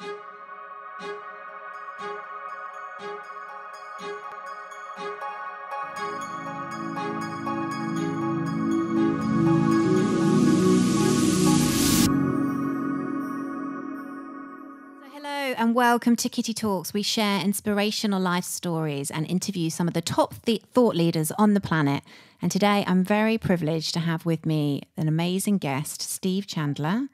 Hello and welcome to Kitty Talks. We share inspirational life stories and interview some of the top thought leaders on the planet. And today I'm very privileged to have with me an amazing guest, Steve Chandler.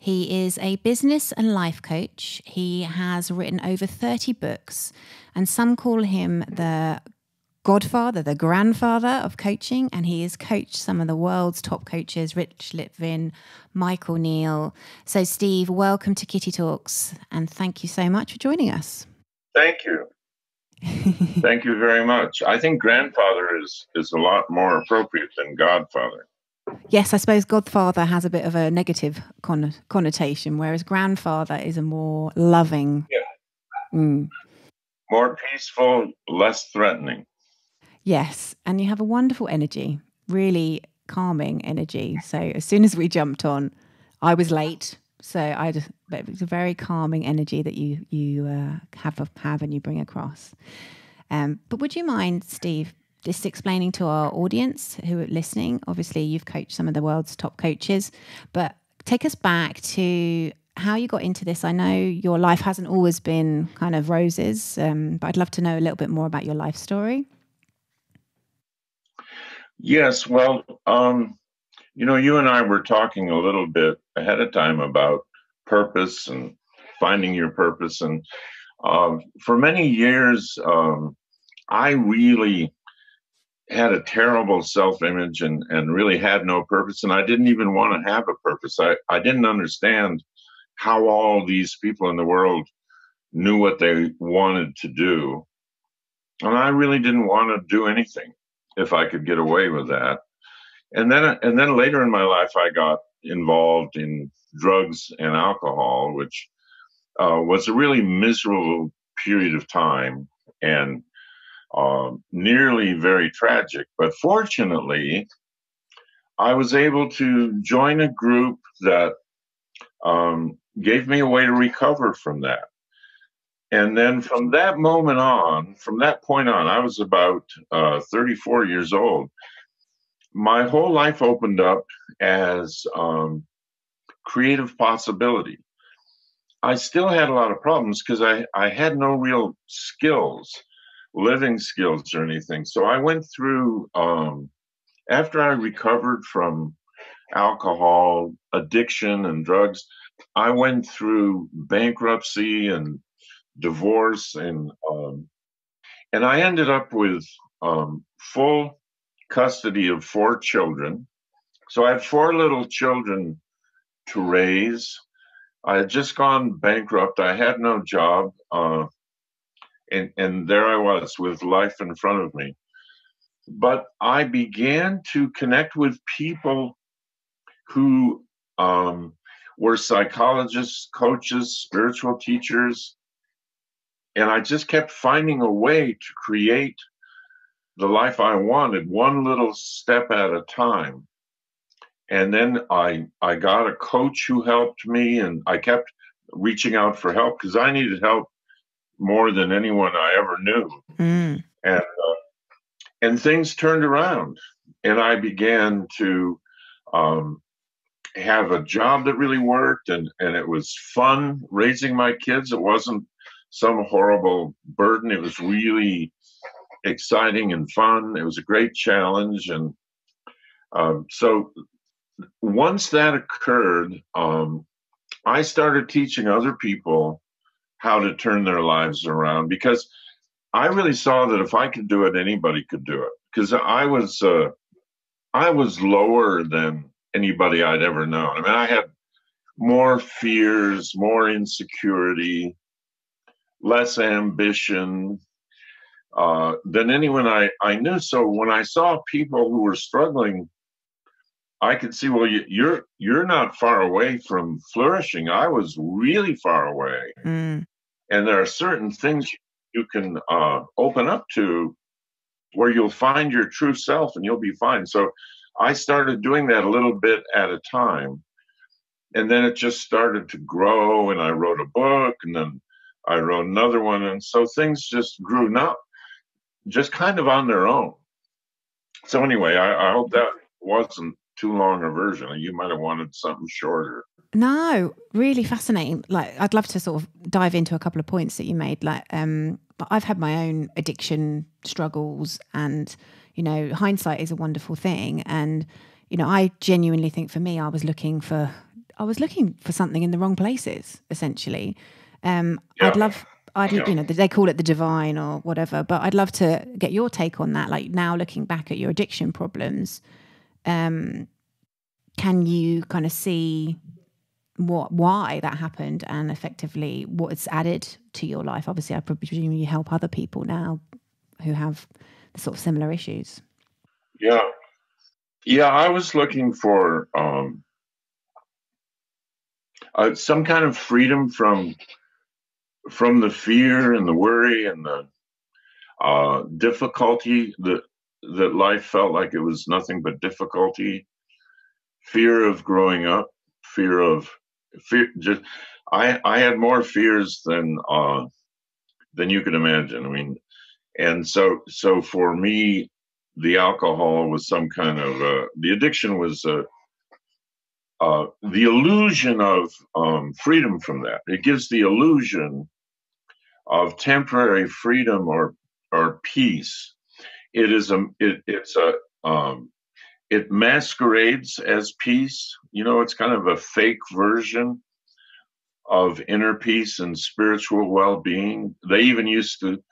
He is a business and life coach. He has written over 30 books, and some call him the godfather, the grandfather of coaching, and he has coached some of the world's top coaches, Rich Litvin, Michael Neal. So Steve, welcome to Kitty Talks, and thank you so much for joining us. Thank you. Thank you very much. I think grandfather is a lot more appropriate than godfather. Yes, I suppose godfather has a bit of a negative connotation, whereas grandfather is a more loving. Yeah. More peaceful, less threatening. Yes, and you have a wonderful energy, really calming energy. So as soon as we jumped on, I was late, so it was a very calming energy that you have and you bring across. But would you mind, Steve, just explaining to our audience who are listening? Obviously, you've coached some of the world's top coaches, but take us back to how you got into this. I know your life hasn't always been kind of roses, but I'd love to know a little bit more about your life story. Yes, well, you and I were talking a little bit ahead of time about purpose and finding your purpose. And for many years, I really had a terrible self-image and really had no purpose. And I didn't even want to have a purpose. I didn't understand how all these people in the world knew what they wanted to do. And I really didn't want to do anything if I could get away with that. And then later in my life, I got involved in drugs and alcohol, which was a really miserable period of time and nearly very tragic. But fortunately, I was able to join a group that gave me a way to recover from that. And then from that point on, I was about 34 years old. My whole life opened up as creative possibility. I still had a lot of problems because I had no real skills, living skills or anything. So I went through, after I recovered from alcohol addiction and drugs, I went through bankruptcy and divorce, and I ended up with full custody of 4 children. So I had 4 little children to raise. I had just gone bankrupt. I had no job, and there I was with life in front of me. But I began to connect with people who were psychologists, coaches, spiritual teachers. And I just kept finding a way to create the life I wanted, one little step at a time. And then I got a coach who helped me, and I kept reaching out for help because I needed help more than anyone I ever knew. And things turned around, and I began to have a job that really worked, and it was fun raising my kids. It wasn't some horrible burden. It was really exciting and fun. It was a great challenge. And so once that occurred, I started teaching other people how to turn their lives around, because I really saw that if I could do it, anybody could do it. Because I was lower than anybody I'd ever known. I mean, I had more fears, more insecurity, less ambition than anyone I knew. So when I saw people who were struggling, I could see, well, you're not far away from flourishing. I was really far away. And there are certain things you can open up to where you'll find your true self and you'll be fine. So I started doing that a little bit at a time. and then it just started to grow, and I wrote a book, and then I wrote another one, and so things just grew, not just kind of on their own. So anyway, I hope that wasn't too long a version. You might have wanted something shorter. No, really fascinating. Like, I'd love to sort of dive into a couple of points that you made. Like, I've had my own addiction struggles, and hindsight is a wonderful thing. And I genuinely think for me, I was looking for something in the wrong places, essentially. Yeah. They call it the divine or whatever, but I'd love to get your take on that. Like, now looking back at your addiction problems, can you kind of see why that happened and effectively what it's added to your life? Obviously, I presume you help other people now who have the sort of similar issues. Yeah, I was looking for some kind of freedom from the fear and the worry and the difficulty that life felt like it was nothing but difficulty, fear of growing up, fear. Just I had more fears than you could imagine. I mean, and so for me, the alcohol was some kind of the addiction was the illusion of freedom from that. It gives the illusion of temporary freedom or peace. It masquerades as peace. It's kind of a fake version of inner peace and spiritual well-being. They even used to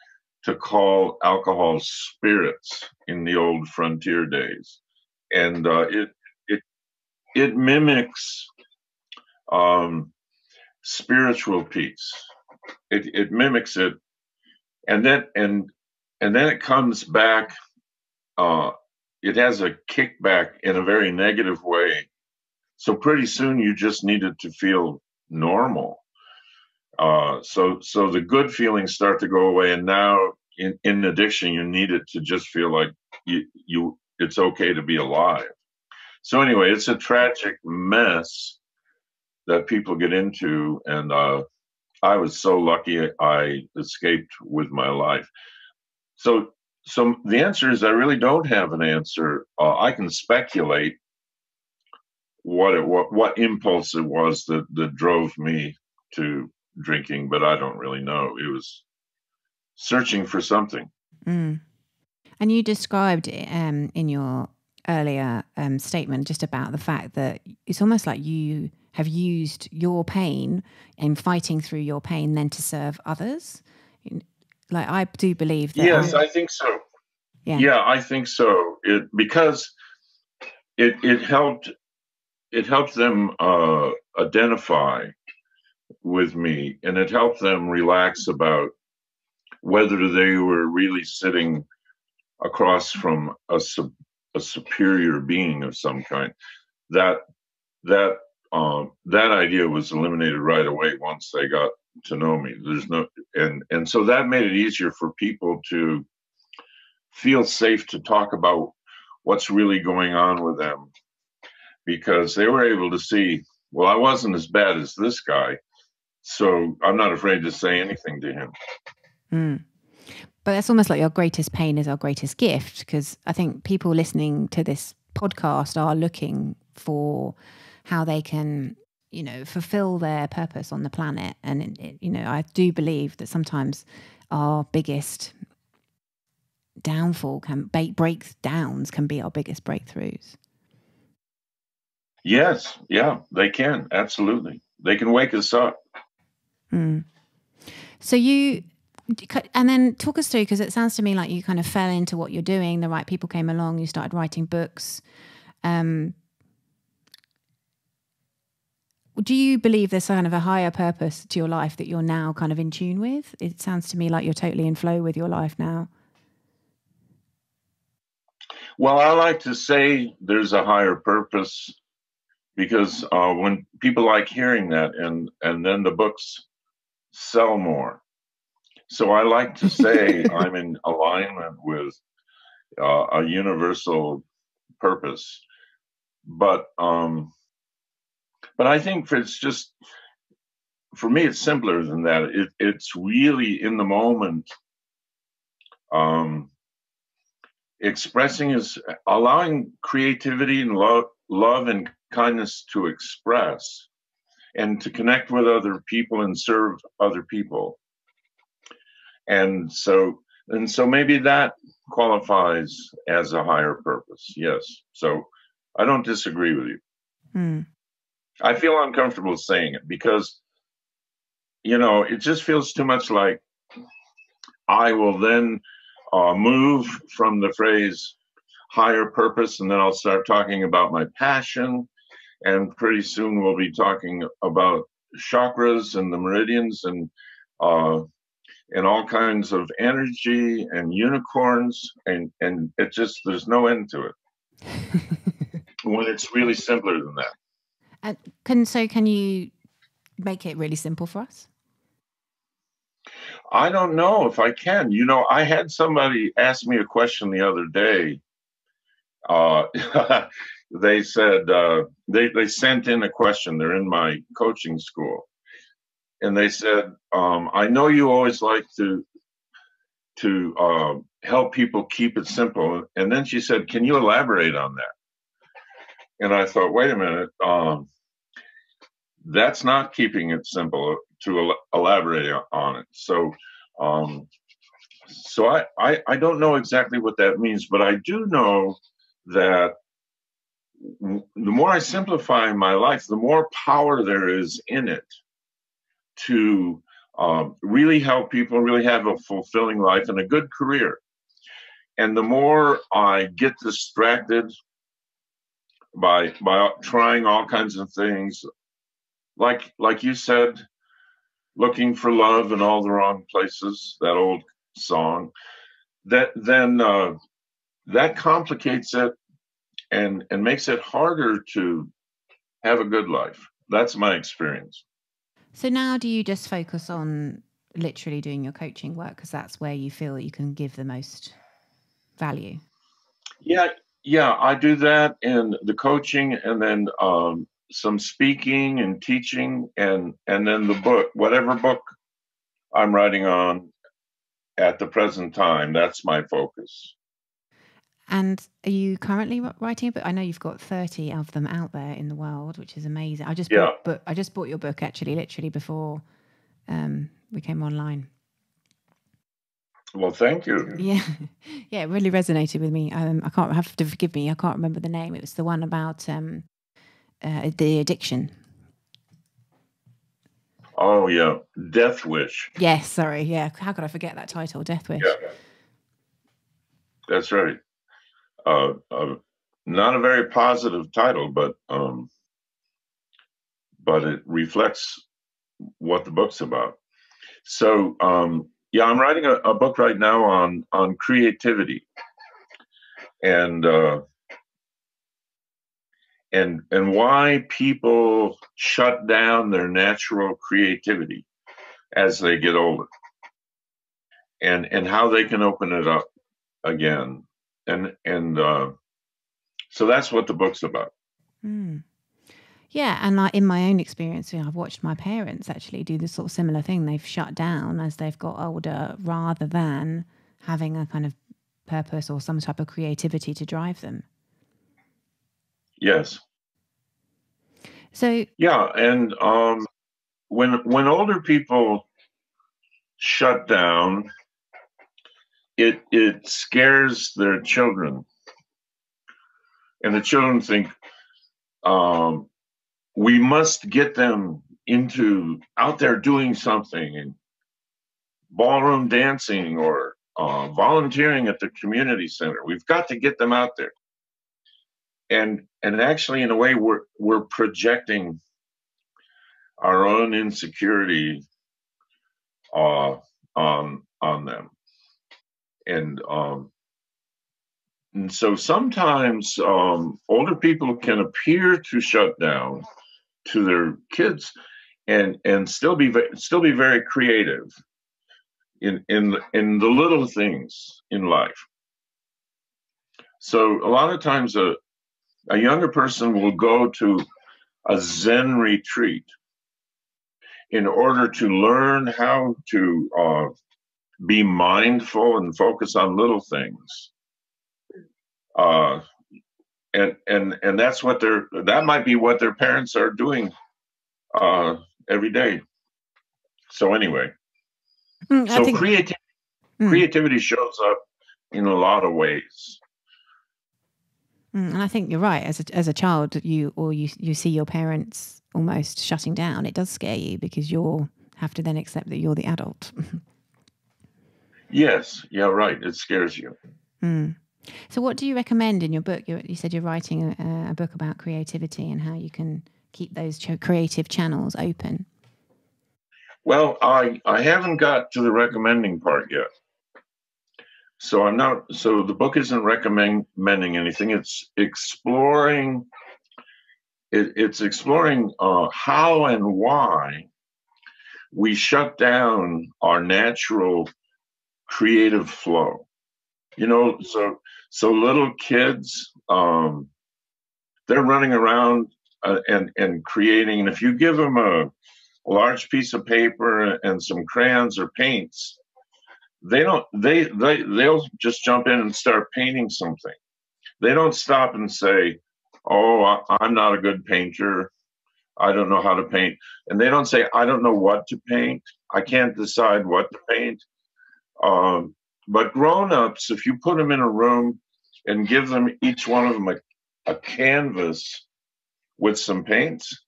call alcohol spirits in the old frontier days, and it mimics spiritual peace. It mimics it, and then it comes back. It has a kickback in a very negative way. So pretty soon you just needed to feel normal. So the good feelings start to go away, and now in addiction you need it to just feel like it's okay to be alive. So anyway, it's a tragic mess that people get into, and I was so lucky I escaped with my life. So the answer is I really don't have an answer. I can speculate what impulse it was that drove me to drinking, but I don't really know. It was searching for something. Mm. And you described in your earlier statement just about the fact that it's almost like you have used your pain and fighting through your pain then to serve others. Like, I do believe that. Yes, I think so. Yeah, I think so. Because it helped them identify with me, and it helped them relax about whether they were really sitting across from a superior being of some kind. That idea was eliminated right away once they got to know me. And so that made it easier for people to feel safe to talk about what's really going on with them, because they were able to see, well, I wasn't as bad as this guy, so I'm not afraid to say anything to him. Mm. But that's almost like your greatest pain is our greatest gift, because I think people listening to this podcast are looking for how they can, fulfill their purpose on the planet. And, I do believe that sometimes our biggest downfall breakdowns can be our biggest breakthroughs. Yes, yeah, they can. Absolutely. They can wake us up. Mm. So and then talk us through, because it sounds to me like you kind of fell into what you're doing. The right people came along. You started writing books. Do you believe there's kind of a higher purpose to your life that you're now kind of in tune with? It sounds to me like you're totally in flow with your life now. Well, I like to say there's a higher purpose, because when people like hearing that, and then the books sell more. So I like to say I'm in alignment with a universal purpose. But But I think for me, it's simpler than that. It's really in the moment, um, expressing is allowing creativity and love and kindness to express and to connect with other people and serve other people. And so maybe that qualifies as a higher purpose. Yes. So I don't disagree with you. Mm. I feel uncomfortable saying it because, it just feels too much like I will then move from the phrase higher purpose, and then I'll start talking about my passion. And pretty soon we'll be talking about chakras and the meridians uh, and all kinds of energy and unicorns. And it just, there's no end to it when it's really simpler than that. Can you make it really simple for us? I don't know if I can. I had somebody ask me a question the other day. They said they sent in a question. They're in my coaching school, and they said, "I know you always like to help people keep it simple." And then she said, "Can you elaborate on that?" And I thought, wait a minute, that's not keeping it simple to elaborate on it. Um, so I don't know exactly what that means, but I do know that the more I simplify my life, the more power there is in it to really help people, really have a fulfilling life and a good career. And the more I get distracted by trying all kinds of things, like you said, looking for love in all the wrong places, that old song, that complicates it and makes it harder to have a good life. That's my experience. So now do you just focus on literally doing your coaching work because that's where you feel you can give the most value? Yeah, I do that in the coaching, and then some speaking and teaching, and then the book, whatever book I'm writing on at the present time, that's my focus. And are you currently writing a book? I know you've got 30 of them out there in the world, which is amazing. I just bought your book actually, literally before we came online. Well, thank you. Yeah, yeah, it really resonated with me. I can't have to forgive me. I can't remember the name. It was the one about the addiction. Oh yeah, Death Wish. Yes, sorry. Yeah, how could I forget that title, Death Wish? Yeah, that's right. Not a very positive title, but it reflects what the book's about. So yeah, I'm writing a book right now on creativity and why people shut down their natural creativity as they get older, and how they can open it up again, and so that's what the book's about. Mm. Yeah, and in my own experience, I've watched my parents actually do this sort of similar thing. They've shut down as they've got older rather than having a kind of purpose or some type of creativity to drive them. Yes. So yeah, and when older people shut down, it scares their children, and the children think we must get them into out there doing something, and ballroom dancing or volunteering at the community center. We've got to get them out there, and actually, in a way, we're projecting our own insecurity on them, and so sometimes older people can appear to shut down to their kids and still be very creative in the little things in life. So a lot of times a younger person will go to a Zen retreat in order to learn how to be mindful and focus on little things. And that's what that might be what their parents are doing every day. So anyway, so creativity shows up in a lot of ways. And I think you're right. As a child, you see your parents almost shutting down. It does scare you because you have to then accept that you're the adult. Yes, yeah, right. It scares you. So what do you recommend in your book? You said you're writing a book about creativity and how you can keep those creative channels open. Well, I haven't got to the recommending part yet. So I'm not. So the book isn't recommending anything. It's exploring. It's exploring how and why we shut down our natural creative flow. So little kids, they're running around and creating. And if you give them a large piece of paper and some crayons or paints, they'll just jump in and start painting something. They don't stop and say, "Oh, I'm not a good painter. I don't know how to paint." And they don't say, "I don't know what to paint. I can't decide what to paint." But grown-ups, if you put them in a room and give them each one of them a canvas with some paints,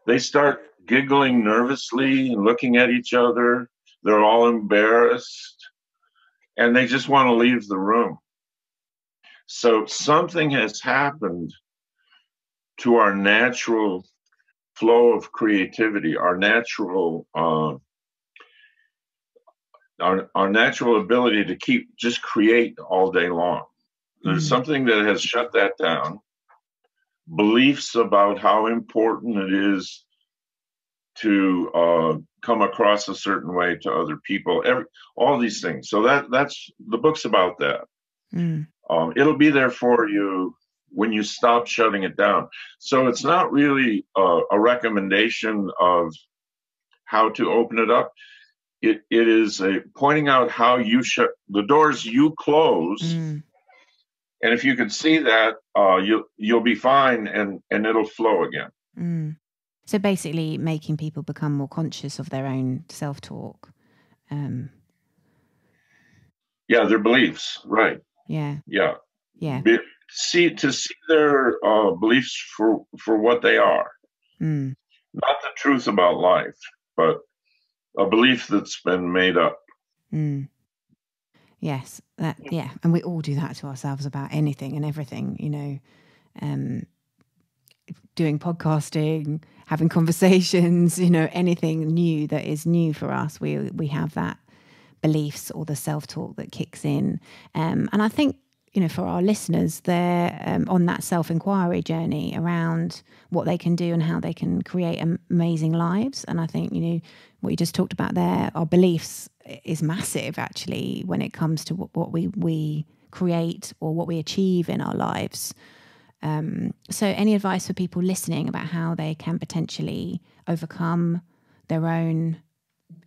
they start giggling nervously and looking at each other. They're all embarrassed and they just want to leave the room. So something has happened to our natural flow of creativity, our natural ability to just create all day long. There's something that has shut that down. Beliefs about how important it is to come across a certain way to other people, all these things. So that's the book's about that. It'll be there for you when you stop shutting it down. So it's not really a recommendation of how to open it up. It is pointing out how you shut the doors you close. And if you can see that, you'll be fine and it'll flow again. So basically making people become more conscious of their own self-talk. Yeah, their beliefs, right. Yeah. To see their beliefs for what they are. Not the truth about life, but a belief that's been made up. Yes, and we all do that to ourselves about anything and everything, doing podcasting, having conversations, anything new that is new for us. We have that beliefs or the self-talk that kicks in. And I think, for our listeners, they're on that self-inquiry journey around what they can do and how they can create amazing lives. And I think, what you just talked about there, our beliefs is massive, actually, when it comes to what we create or what we achieve in our lives. So any advice for people listening about how they can potentially overcome their own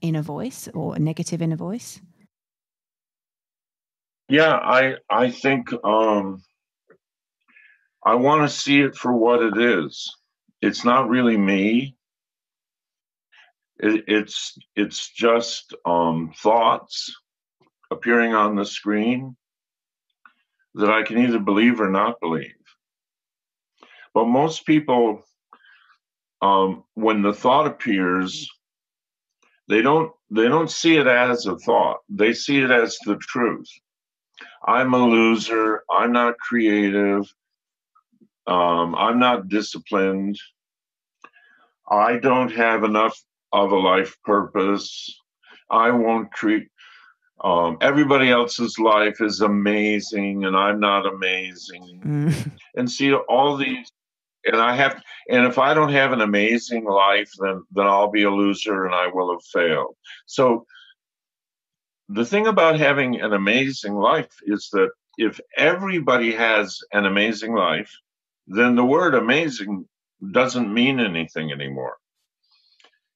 inner voice or a negative inner voice? Yeah, I think I want to see it for what it is. It's not really me. It's just thoughts appearing on the screen that I can either believe or not believe. But most people, when the thought appears, they don't see it as a thought. They see it as the truth. I'm a loser. I'm not creative. I'm not disciplined. I don't have enough of a life purpose. I won't create. Everybody else's life is amazing, and I'm not amazing. And see all these. And if I don't have an amazing life, then I'll be a loser and I will have failed. So the thing about having an amazing life is that if everybody has an amazing life, then the word amazing doesn't mean anything anymore.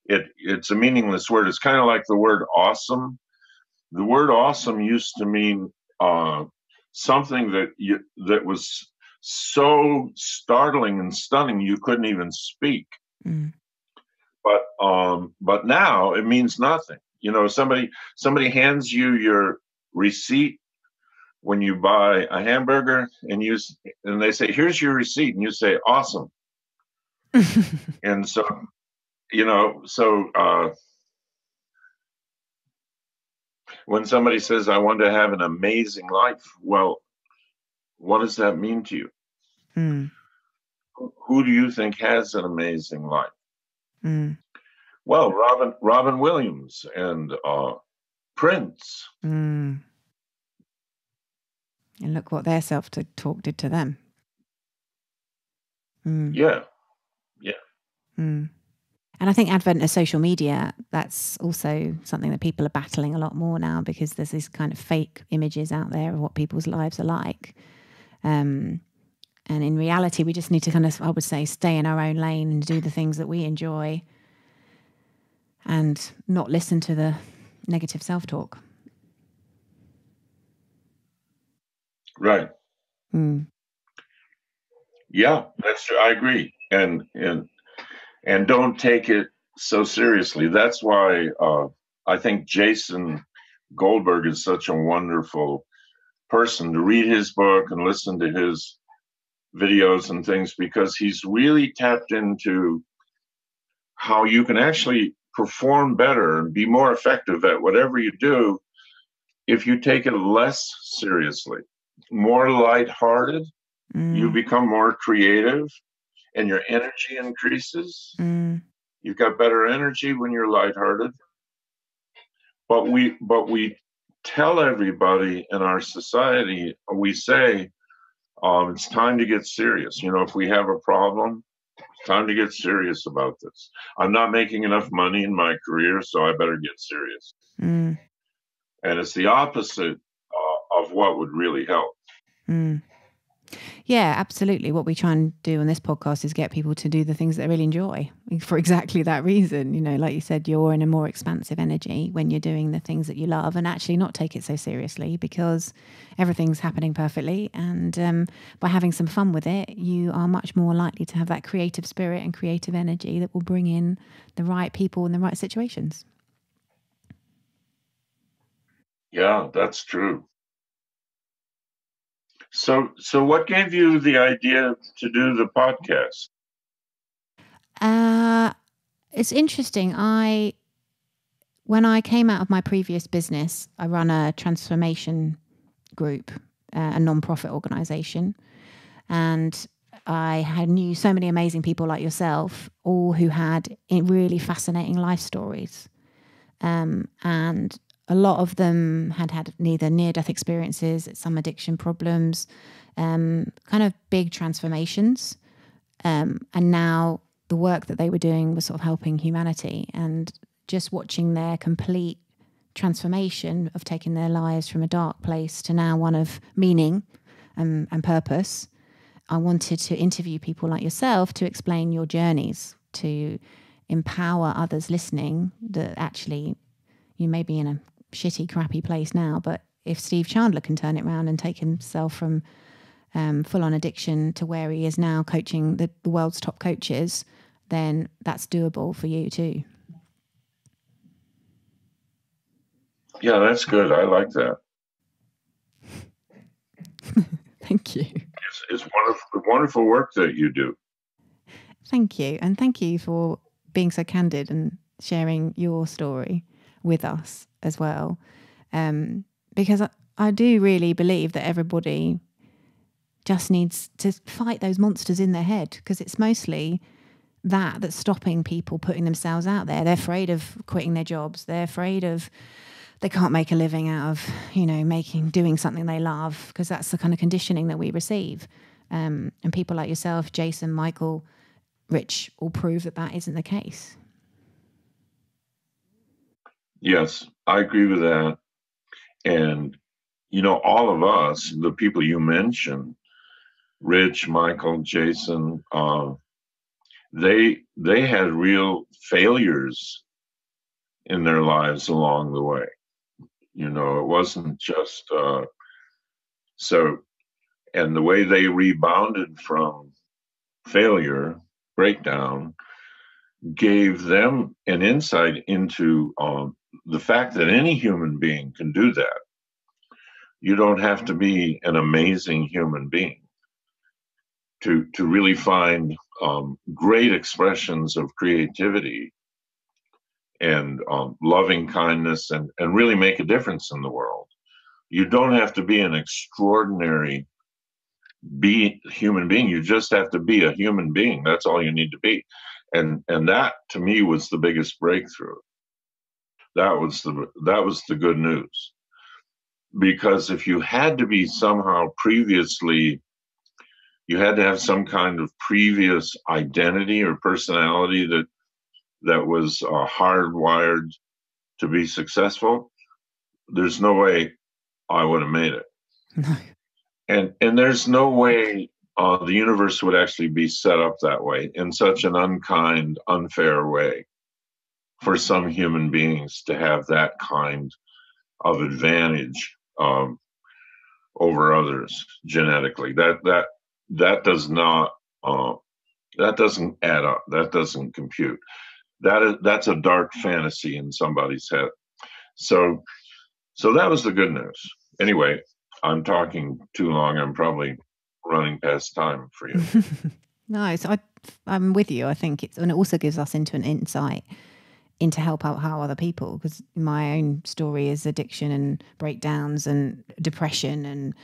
It's a meaningless word. It's kind of like the word awesome. The word awesome used to mean something that was so startling and stunning you couldn't even speak. Mm. But now it means nothing. You know, somebody hands you your receipt when you buy a hamburger, and they say, "Here's your receipt," and you say, "Awesome." And so, when somebody says, "I want to have an amazing life," well, what does that mean to you? Mm. Who do you think has an amazing life? Mm. Well, Robin Williams and Prince. Mm. And look what their self-talk did to them. Mm. Yeah. Mm. And I think advent of social media, that's also something that people are battling a lot more now, because there's these kind of fake images out there of what people's lives are like. And in reality, we just need to kind of, I would say, stay in our own lane and do the things that we enjoy and not listen to the negative self-talk. Right. Mm. Yeah, that's true. I agree. And don't take it so seriously. That's why I think Jason Goldberg is such a wonderful person to read his book and listen to his videos and things, because he's really tapped into how you can actually perform better and be more effective at whatever you do if you take it less seriously, more lighthearted. You become more creative and your energy increases. You've got better energy when you're lighthearted. But we tell everybody in our society, we say, it's time to get serious. You know, if we have a problem, it's time to get serious about this. I'm not making enough money in my career, so I better get serious. And it's the opposite of what would really help. Yeah, absolutely. What we try and do on this podcast is get people to do the things that they really enjoy for exactly that reason. You know, like you said, you're in a more expansive energy when you're doing the things that you love, and actually not take it so seriously, because everything's happening perfectly. And by having some fun with it, you are much more likely to have that creative spirit and creative energy that will bring in the right people in the right situations. Yeah, that's true. So what gave you the idea to do the podcast? It's interesting. When I came out of my previous business, I run a transformation group, a non-profit organization, and I knew so many amazing people like yourself, all who had really fascinating life stories, and a lot of them had neither near-death experiences, some addiction problems, kind of big transformations, and now the work that they were doing was sort of helping humanity, and just watching their complete transformation of taking their lives from a dark place to now one of meaning and purpose. I wanted to interview people like yourself to explain your journeys, to empower others listening that actually you may be in a shitty, crappy place now, but if Steve Chandler can turn it around and take himself from full-on addiction to where he is now, coaching the world's top coaches, then that's doable for you too. Yeah, that's good. I like that. Thank you. It's wonderful work that you do. Thank you. And thank you for being so candid and sharing your story with us as well. Because I do really believe that everybody just needs to fight those monsters in their head, because it's mostly that's stopping people putting themselves out there. They're afraid of quitting their jobs. They're afraid of they can't make a living out of, doing something they love, because that's the kind of conditioning that we receive. And people like yourself, Jason, Michael, Rich, all prove that isn't the case. Yes, I agree with that. And, all of us, the people you mentioned, Rich, Michael, Jason, they had real failures in their lives along the way. It wasn't just so. And the way they rebounded from failure, breakdown, gave them an insight into the fact that any human being can do that. You don't have to be an amazing human being to really find great expressions of creativity and loving kindness and really make a difference in the world. You don't have to be an extraordinary human being. You just have to be a human being. That's all you need to be. And that to me was the biggest breakthrough. That was the good news. Because if you had to be somehow previously, you had to have some kind of previous identity or personality that was hardwired to be successful, there's no way I would have made it. No. And there's no way the universe would actually be set up that way, in such an unkind, unfair way, for some human beings to have that kind of advantage over others genetically. That does not that doesn't add up. That doesn't compute. That's a dark fantasy in somebody's head. So that was the good news. Anyway, I'm talking too long. I'm probably running past time for you. No, so I'm with you. I think and it also gives us into an insight into help out how other people, because my own story is addiction and breakdowns and depression,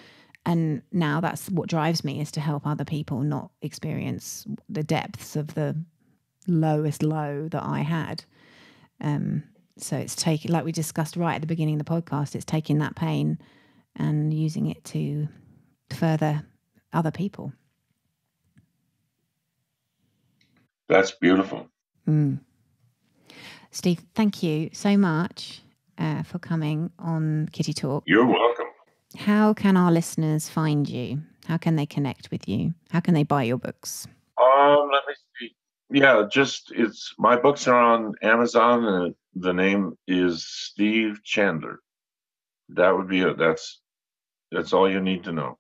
and now that's what drives me, is to help other people not experience the depths of the lowest low that I had. So it's taking, like we discussed right at the beginning of the podcast, it's taking that pain and using it to further other people. That's beautiful. Steve, thank you so much for coming on Kitty Talk. You're welcome. How can our listeners find you? How can they connect with you? How can they buy your books? Let me see. Yeah, my books are on Amazon, and the name is Steve Chandler. That would be it. That's all you need to know.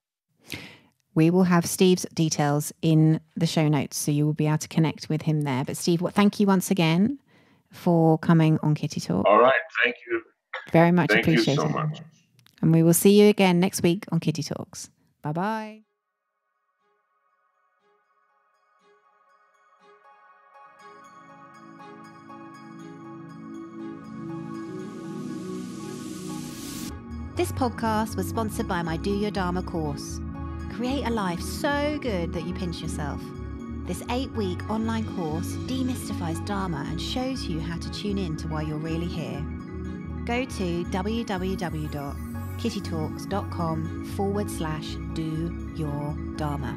We will have Steve's details in the show notes, so you will be able to connect with him there. But Steve, thank you once again for coming on Kitty Talk. All right, thank you. Very much appreciated. Thank you so much. And we will see you again next week on Kitty Talks. Bye-bye. This podcast was sponsored by my Do Your Dharma course. Create a life so good that you pinch yourself. This 8-week online course demystifies Dharma and shows you how to tune in to why you're really here. Go to www.kittytalks.com/do your Dharma.